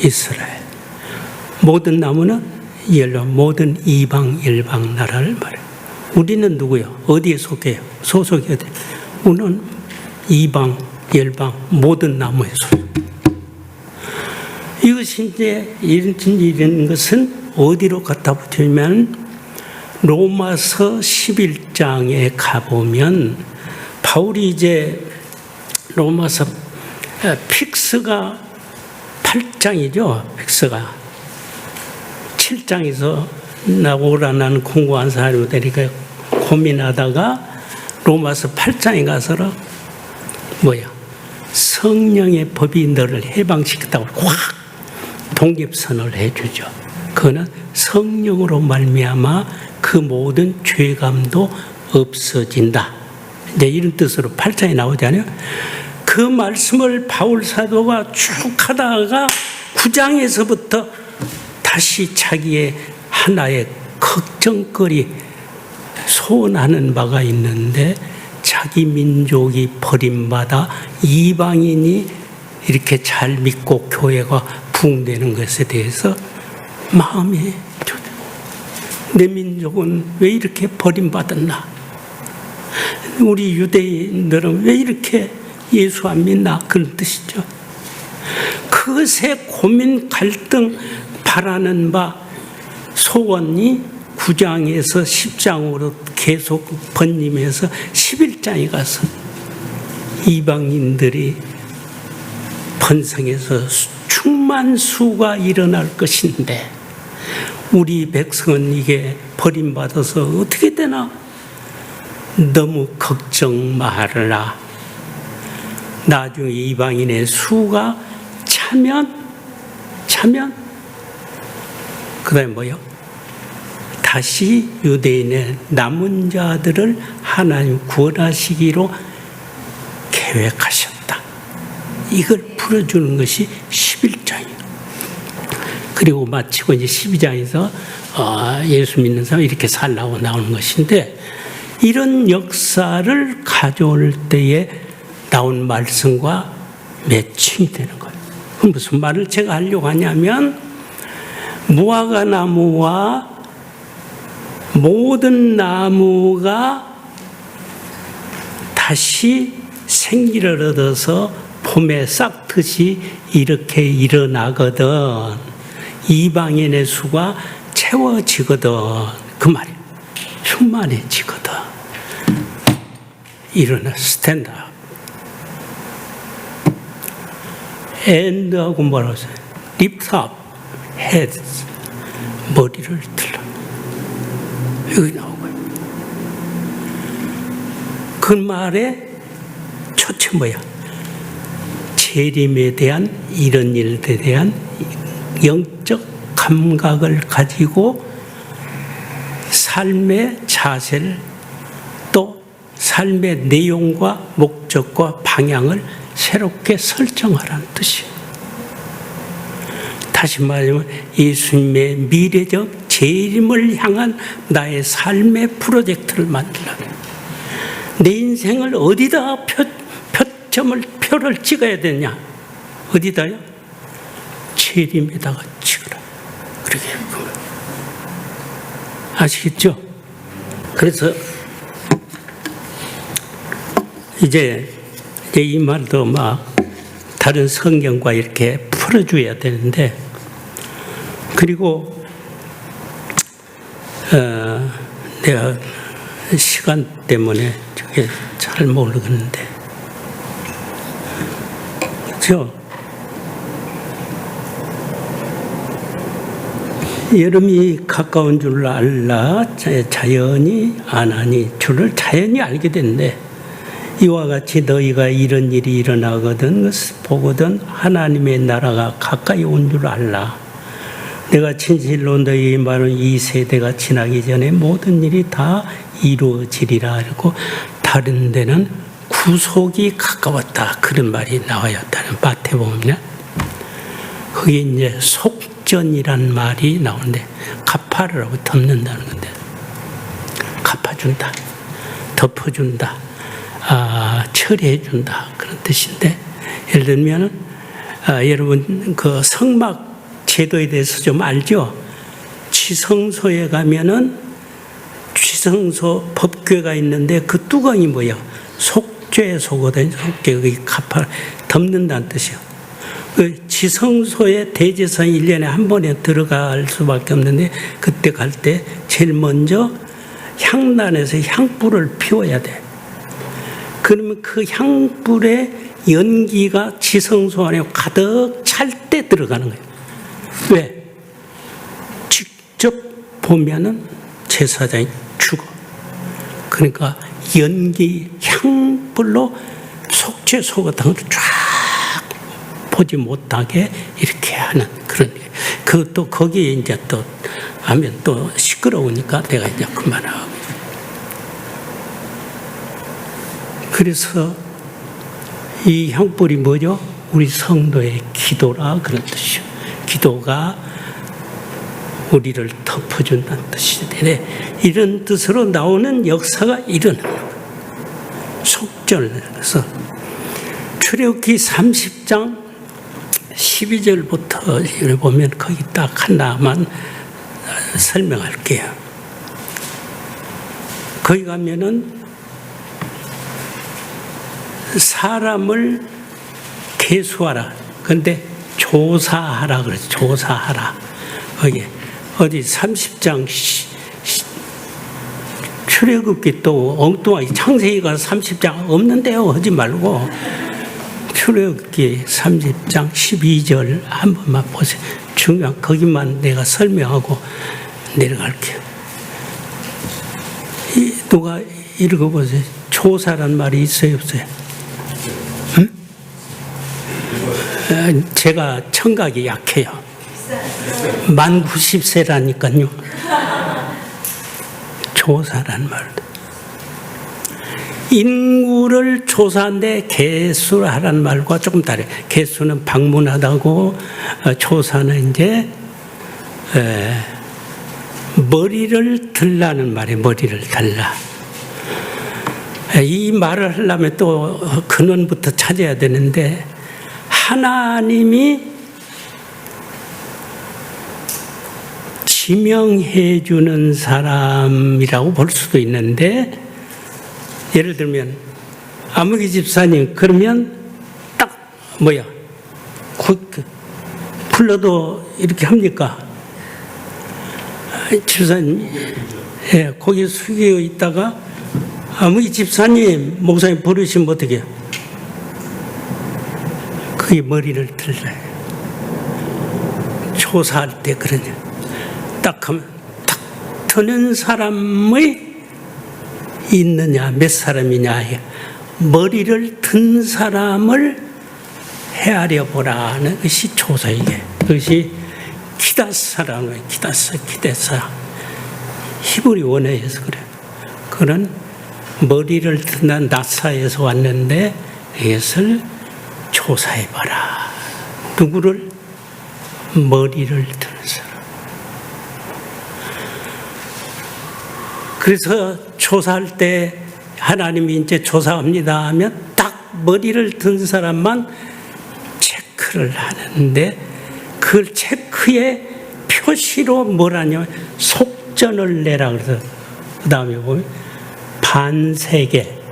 이스라엘. 모든 나무는 모든 이방 열방 나라를 말해요. 우리는 누구요? 어디에 속해요? 소속이 어디? 우리는 이방 열방 모든 나무에 속. 이것이 이제 이런 것은 어디로 갖다 붙이면 로마서 11장에 가보면 바울이 이제 로마서 픽스가 8장이죠. 픽스가 7장에서 나오라 나는 공부한 사람이 되니까 고민하다가 로마서 8장에 가서는 뭐야? 성령의 법이 너를 해방시켰다고 확 독립선을 해주죠. 그거는 성령으로 말미암아 그 모든 죄감도 없어진다. 이제 이런 뜻으로 8장에 나오잖아요. 그 말씀을 바울 사도가 쭉 하다가 9장에서부터 다시 자기의 하나의 걱정거리 소원하는 바가 있는데 자기 민족이 버림받아 이방인이 이렇게 잘 믿고 교회가 부흥되는 것에 대해서 마음이 내 민족은 왜 이렇게 버림받았나? 우리 유대인들은 왜 이렇게 예수 안 믿나? 그런 뜻이죠. 그것에 고민, 갈등, 바라는 바 소원이 9장에서 10장으로 계속 번짐해서 11장에 가서 이방인들이 번성해서 충만수가 일어날 것인데 우리 백성은 이게 버림받아서 어떻게 되나? 너무 걱정 말아라. 나중에 이방인의 수가 차면 그 다음에 뭐요? 다시 유대인의 남은 자들을 하나님 구원하시기로 계획하셨다. 이걸 풀어주는 것이 11장이에요. 그리고 마치고 이제 12장에서 예수 믿는 사람 이렇게 살라고 나오는 것인데, 이런 역사를 가져올 때에 나온 말씀과 매칭이 되는 거예요. 그럼 무슨 말을 제가 하려고 하냐면, 무화과 나무와 모든 나무가 다시 생기를 얻어서 봄에 싹듯이 이렇게 일어나거든. 이방인의 수가 채워지거든. 그 말이에요. 충만해지거든. 일어나 스탠드업. end하고 뭐라고 써요? lift up heads. 머리를 들러. 여기 나오고요. 그 말의 초점 뭐야? 재림에 대한 이런 일들에 대한 영적 감각을 가지고 삶의 자세를, 또 삶의 내용과 목적과 방향을 새롭게 설정하라는 뜻이에요. 다시 말하면 예수님의 미래적 재림을 향한 나의 삶의 프로젝트를 만들라고. 내 인생을 어디다 표를 찍어야 되냐? 어디다요? 재림에다가 찍으라. 그렇게 아시겠죠? 그래서 이제 이 말도 막 다른 성경과 이렇게 풀어줘야 되는데, 그리고 내가 시간 때문에 저게 잘 모르겠는데, 그렇죠? 여름이 가까운 줄 알라 자연이 안 하니, 주를 자연이 알게 됐는데, 이와 같이 너희가 이런 일이 일어나거든 보거든 하나님의 나라가 가까이 온 줄 알라. 내가 진실로 너희 말은 이 세대가 지나기 전에 모든 일이 다 이루어지리라. 그리고 다른 데는 구속이 가까웠다, 그런 말이 나와요. 다른 마태복음에 거기 이제 속전이란 말이 나오는데, 갚아라고 덮는다는 건데, 갚아준다, 덮어준다, 처리해준다, 그런 뜻인데, 예를 들면 여러분 그 성막 제도에 대해서 좀 알죠? 지성소에 가면은 지성소 법궤가 있는데 그 뚜껑이 뭐예요? 속죄소거든요. 속죄, 거기 덮는다는 뜻이에요. 그 지성소에 대제사장이 1년에 한 번에 들어갈 수밖에 없는데, 그때 갈 때 제일 먼저 향단에서 향불을 피워야 돼. 그러면 그 향불의 연기가 지성소 안에 가득 찰 때 들어가는 거예요. 왜? 직접 보면은 제사장이 죽어. 그러니까 연기, 향불로 속죄소 같은 걸 쫙 보지 못하게 이렇게 하는 그런. 그것도 거기에 이제 또 하면 또 시끄러우니까 내가 이제 그만하고. 그래서 이 향불이 뭐죠? 우리 성도의 기도라, 그런 뜻이죠. 기도가 우리를 덮어준다는 뜻인데, 이런 뜻으로 나오는 역사가 일어나는 거예요. 속전에서 출애굽기 30장 12절부터 보면 거기 딱 하나만 설명할게요. 거기 가면은 사람을 계수하라. 근데 조사하라 그래서 조사하라. 거기 어디 30장 출애굽기 또 엉뚱하게 창세기가 30장 없는데요 하지 말고 출애굽기 30장 12절 한 번만 보세요. 중요한 거기만 내가 설명하고 내려갈게요. 누가 읽어보세요. 조사란 말이 있어요, 없어요? 응? 제가 청각이 약해요. 만 90세라니까요. 조사란 말도. 인구를 조사하는데 개수를 하라는 말과 조금 다르요. 개수는 방문하다고, 조사는 이제 머리를 들라는 말이에요. 머리를 달라. 이 말을 하려면 또 근원부터 찾아야 되는데, 하나님이 지명해 주는 사람이라고 볼 수도 있는데, 예를 들면 아무개 집사님 그러면 딱 불러도 이렇게 합니까? 집사님, 예, 거기 숙여 있다가 아무개 집사님, 목사님 부르시면 어떻게 해요? 그게 머리를 들어요. 조사할 때 그러냐. 딱 하면 딱 드는 사람의 있느냐, 몇 사람이냐, 머리를 든 사람을 헤아려 보라는 것이 조사이게. 그것이 키다사라는 거예요. 키다사. 히브리 원어에서 그래. 그런 머리를 든 나사에서 왔는데 이것을 조사해 봐라. 누구를? 머리를 드는 사람. 그래서 조사할 때 하나님이 이제 조사합니다 하면 딱 머리를 든 사람만 체크를 하는데, 그 체크의 표시로 뭐라냐면 속전을 내라 그래서 그 다음에 보면 반세겔.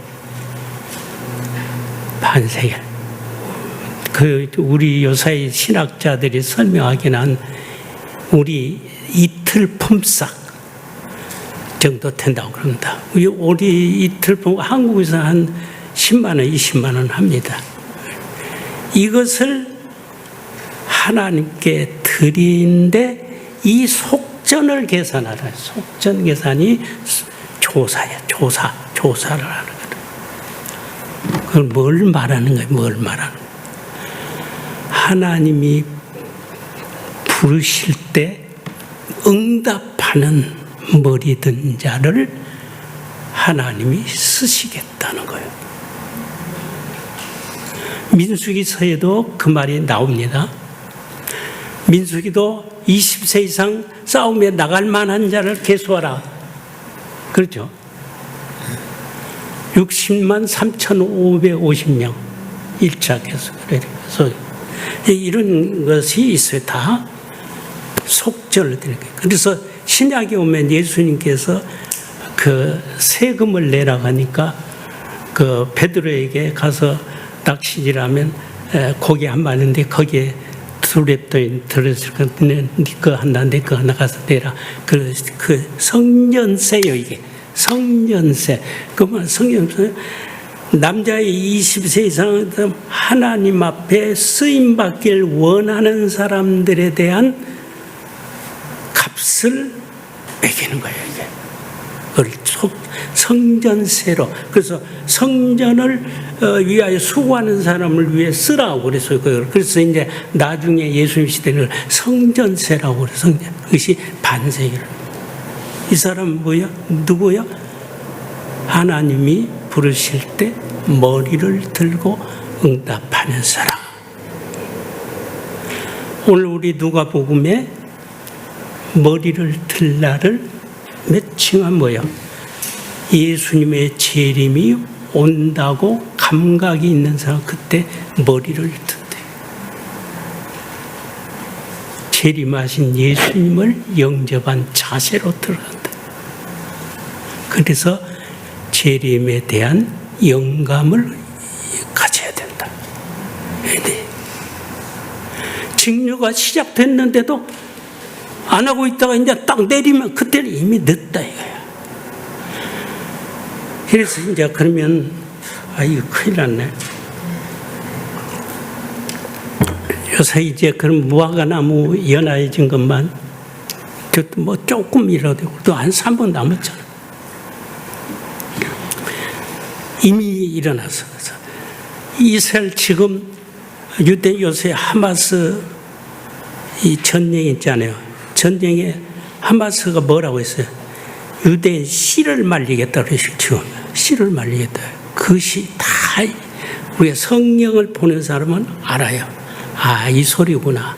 그 우리 요사이 신학자들이 설명하기는 한 우리 이틀 품삯 정도 된다고 그럽니다. 우리 이틀 한국에서 한 10만 원, 20만 원 합니다. 이것을 하나님께 드리는데 이 속전을 계산하라. 속전 계산이 조사야. 조사를 하는 거다. 그걸 뭘 말하는 거예요? 뭘 말하는 거예요? 하나님이 부르실 때 응답하는 머리 든 자를 하나님이 쓰시겠다는 거예요. 민수기서에도 그 말이 나옵니다. 민수기도 20세 이상 싸움에 나갈 만한 자를 계수하라. 그렇죠? 60만 3,550명 1차 계수. 그래서 이런 것이 있어요. 다 속절을 드리는 거예요. 그래서 신약에 오면 예수님께서 그 세금을 내라고 하니까 그 베드로에게 가서 낚시질하면 고기 한 마리인데 거기에 두랩돈 들었을 건데 그거 한다는데 그거 하나 가서 내라. 그 성년세요. 이게 성년세. 그만 성년세. 남자의 20세 이상 하나님 앞에 쓰임 받길 원하는 사람들에 대한 값을 매기는 거예요. 이게 그걸 성전세로. 그래서 성전을 위하여 수고하는 사람을 위해 쓰라고 그래서 그래서 이제 나중에 예수님 시대는 성전세라고 그래서 성전. 그것이 반세기를. 이 사람 뭐야? 누구야? 하나님이 부르실 때 머리를 들고 응답하는 사람. 오늘 우리 누가복음에 머리를 들 날을 매칭한 뭐야? 예수님의 재림이 온다고 감각이 있는 사람 그때 머리를 든대. 재림하신 예수님을 영접한 자세로 들어간다. 그래서 재림에 대한 영감을 가져야 된다. 네. 직류가 시작됐는데도 안 하고 있다가 이제 딱 내리면 그때는 이미 늦다 이거야. 그래서 이제 그러면 이거 큰일 났네. 요새 이제 그런 무화과나무 연화해진 것만 뭐 조금이라도 또 한 3분 남았잖아. 이미 일어나서 이스라엘 지금 유대 요새 하마스 이 전쟁 있잖아요. 전쟁에 하마스가 뭐라고 했어요? 유대인 씨를 말리겠다 그러시죠. 지금 씨를 말리겠다. 그것이 다 우리가 성경을 보는 사람은 알아요. 아, 이 소리구나.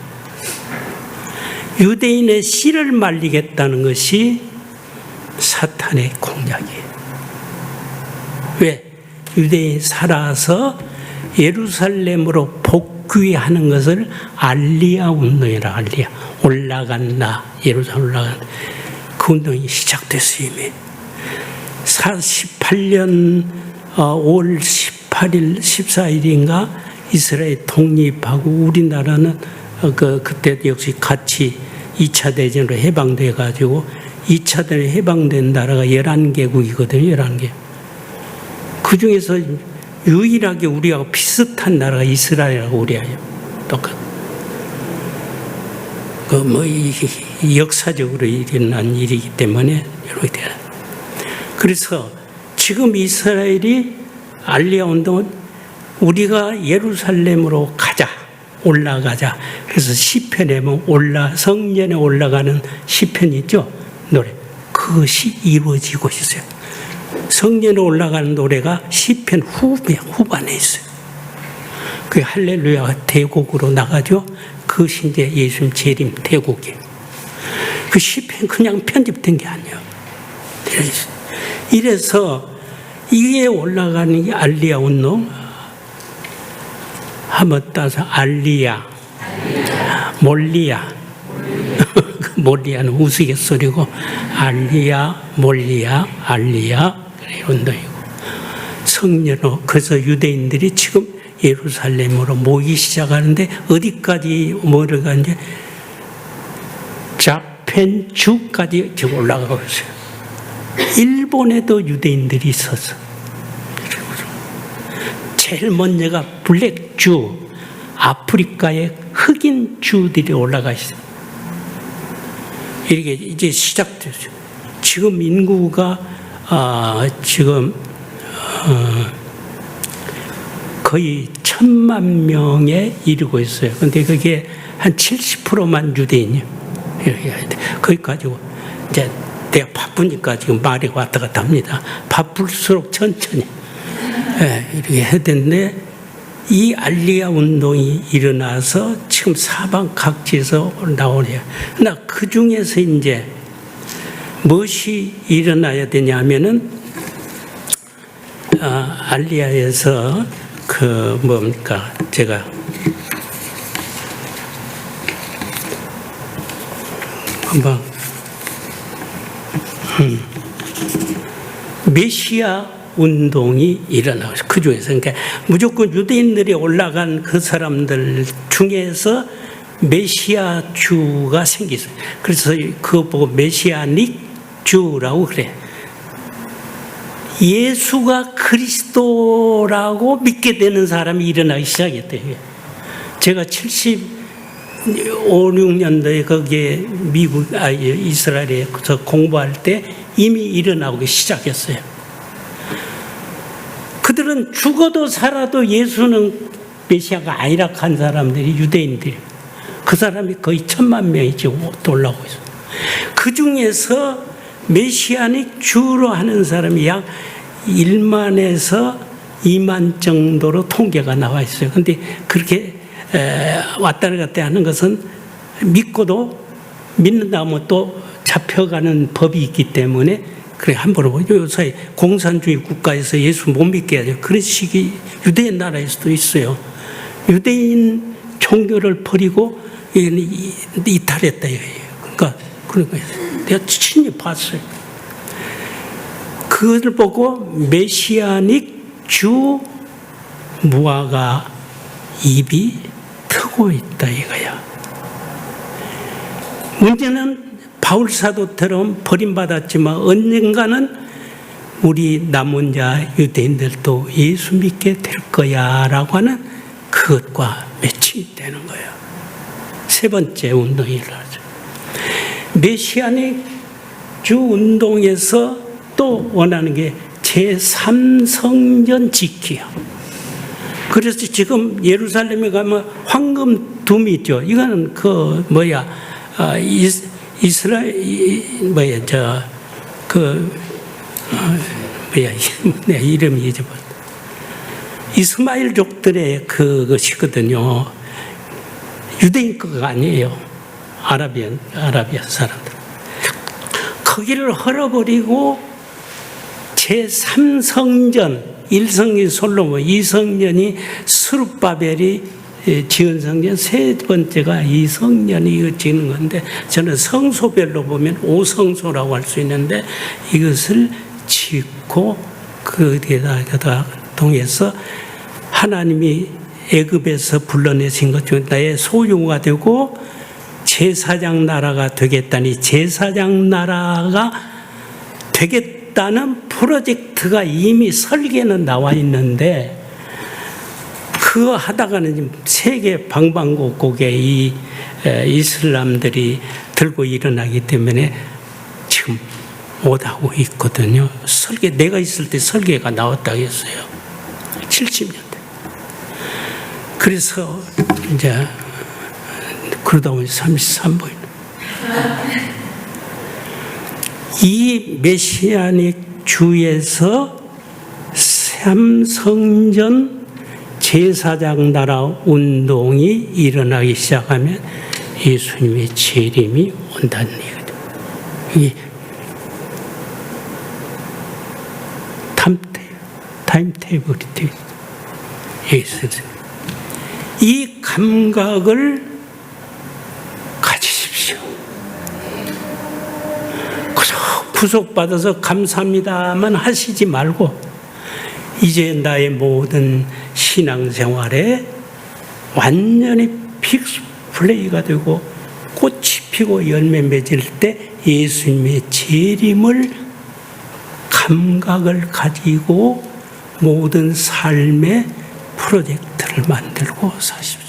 유대인의 씨를 말리겠다는 것이 사탄의 공략이에요. 왜? 유대인이 살아서 예루살렘으로 복귀하는 것을 알리야 운동이라. 알리야, 올라간다, 예루살렘 올라간다. 그 운동이 시작됐어요. 이미 48년 5월 18일 14일인가 이스라엘 독립하고 우리나라는 그때 역시 같이 2차 대전으로 해방돼 가지고 2차 대전에 해방된 나라가 11개국이거든요. 11개. 그 중에서 유일하게 우리하고 비슷한 나라가 이스라엘하고 우리하고 똑같아. 역사적으로 일어난 일이기 때문에 이렇게 돼요. 그래서 지금 이스라엘이 알리야 운동은 우리가 예루살렘으로 가자, 올라가자. 그래서 시편에 보면 성전에 올라가는 시편이 있죠, 노래. 그것이 이루어지고 있어요. 성전에 올라가는 노래가 시편 후반에 있어요. 그 할렐루야 대곡으로 나가죠. 그것이 이제 예수님 재림 대곡이에요. 그 시편 그냥 편집된 게 아니에요. 이래서 이게 올라가는 게 알리야 운동. 한번 따서 알리야, 몰리야. 몰리야는 우스갯소리고 알리야, 몰리야, 알리야 운동이고 성전으로. 그래서 유대인들이 지금 예루살렘으로 모이기 시작하는데 어디까지 모여가는지 자펜주까지 지금 올라가고 있어요. 일본에도 유대인들이 있어서 제일 먼저가 블랙주, 아프리카의 흑인 주들이 올라가 있어요. 이렇게 이제 시작됐죠. 지금 인구가 지금 거의 1,000,000명에 이르고 있어요. 근데 그게 한 70%만 유대인이에요. 거기 가지고 이제 내가 바쁘니까 지금 말이 왔다 갔다 합니다. 바쁠수록 천천히 이렇게 해야 되는데 이 알리야 운동이 일어나서 지금 사방 각지에서 나오네요. 그러나 그 중에서 이제 무엇이 일어나야 되냐면은 알리야에서 그 뭡니까 제가 한번 메시아 운동이 일어나고 그 중에서 그러니까 무조건 유대인들이 올라간 그 사람들 중에서 메시아 주가 생겼어요. 그래서 그거 보고 메시아닉 주라고 그래. 예수가 그리스도라고 믿게 되는 사람이 일어나기 시작했대요. 제가 75, 6년도에 거기에 이스라엘에서 공부할 때 이미 일어나기 시작했어요. 그들은 죽어도 살아도 예수는 메시아가 아니라 한 사람들이 유대인들이. 그 사람이 거의 1,000,000명이 지금 올라오고 있어요. 그 중에서 메시아닉 주로 하는 사람이 약 1만에서 2만 정도로 통계가 나와 있어요. 그런데 그렇게 왔다 갔다 하는 것은 믿고도 믿는다 하면 또 잡혀가는 법이 있기 때문에 그래 함부로 요새 공산주의 국가에서 예수 못 믿게 하죠. 그런 식이 유대인 나라에서도 있어요. 유대인 종교를 버리고 이탈했다 이거예요. 그러니까 내가 친히 봤어요. 그것을 보고 메시아닉 주 무화과 잎이 트고 있다 이거야. 문제는 바울 사도처럼 버림받았지만 언젠가는 우리 남은 자 유대인들도 예수 믿게 될 거야 라고 하는 그것과 매칭이 되는 거예요. 세 번째 운동이 일어나죠. 메시아닉 주 운동에서 또 원하는 게 제3성전 지키요. 그래서 지금 예루살렘에 가면 황금 둠이 있죠. 이거는 이스라엘 내 이름이 잊어버렸다. 이스마일족들의 그것이거든요. 유대인 거가 아니에요. 아라비아 사람들. 거기를 헐어버리고 제3성전, 1성전 솔로몬, 2성전이 스룹바벨이 지은 성전, 세 번째가 이 성전이 지는 건데, 저는 성소별로 보면 5성소라고 할 수 있는데, 이것을 짓고 거기에다 통해서 하나님이 애굽에서 불러내신 것 중에 나의 소유가 되고 제사장 나라가 되겠다니, 제사장 나라가 되겠다는 프로젝트가 이미 설계는 나와 있는데, 그거 하다가는 세계 방방곡곡에 이 이슬람들이 들고 일어나기 때문에 지금 못하고 있거든요. 내가 있을 때 설계가 나왔다고 했어요. 70년대. 그래서 이제 그러다 보니 33분. 이 메시아닉 주에서 삼성전 제사장 나라 운동이 일어나기 시작하면 예수님의 재림이 온다는 얘기거든요. 이게 타임테이블이 되어 있어요. 이 감각을 가지십시오. 그저 구속받아서 감사합니다만 하시지 말고, 이제 나의 모든 신앙생활에 완전히 픽스 플레이가 되고 꽃이 피고 열매 맺을 때 예수님의 재림을 감각을 가지고 모든 삶의 프로젝트를 만들고 사십시오.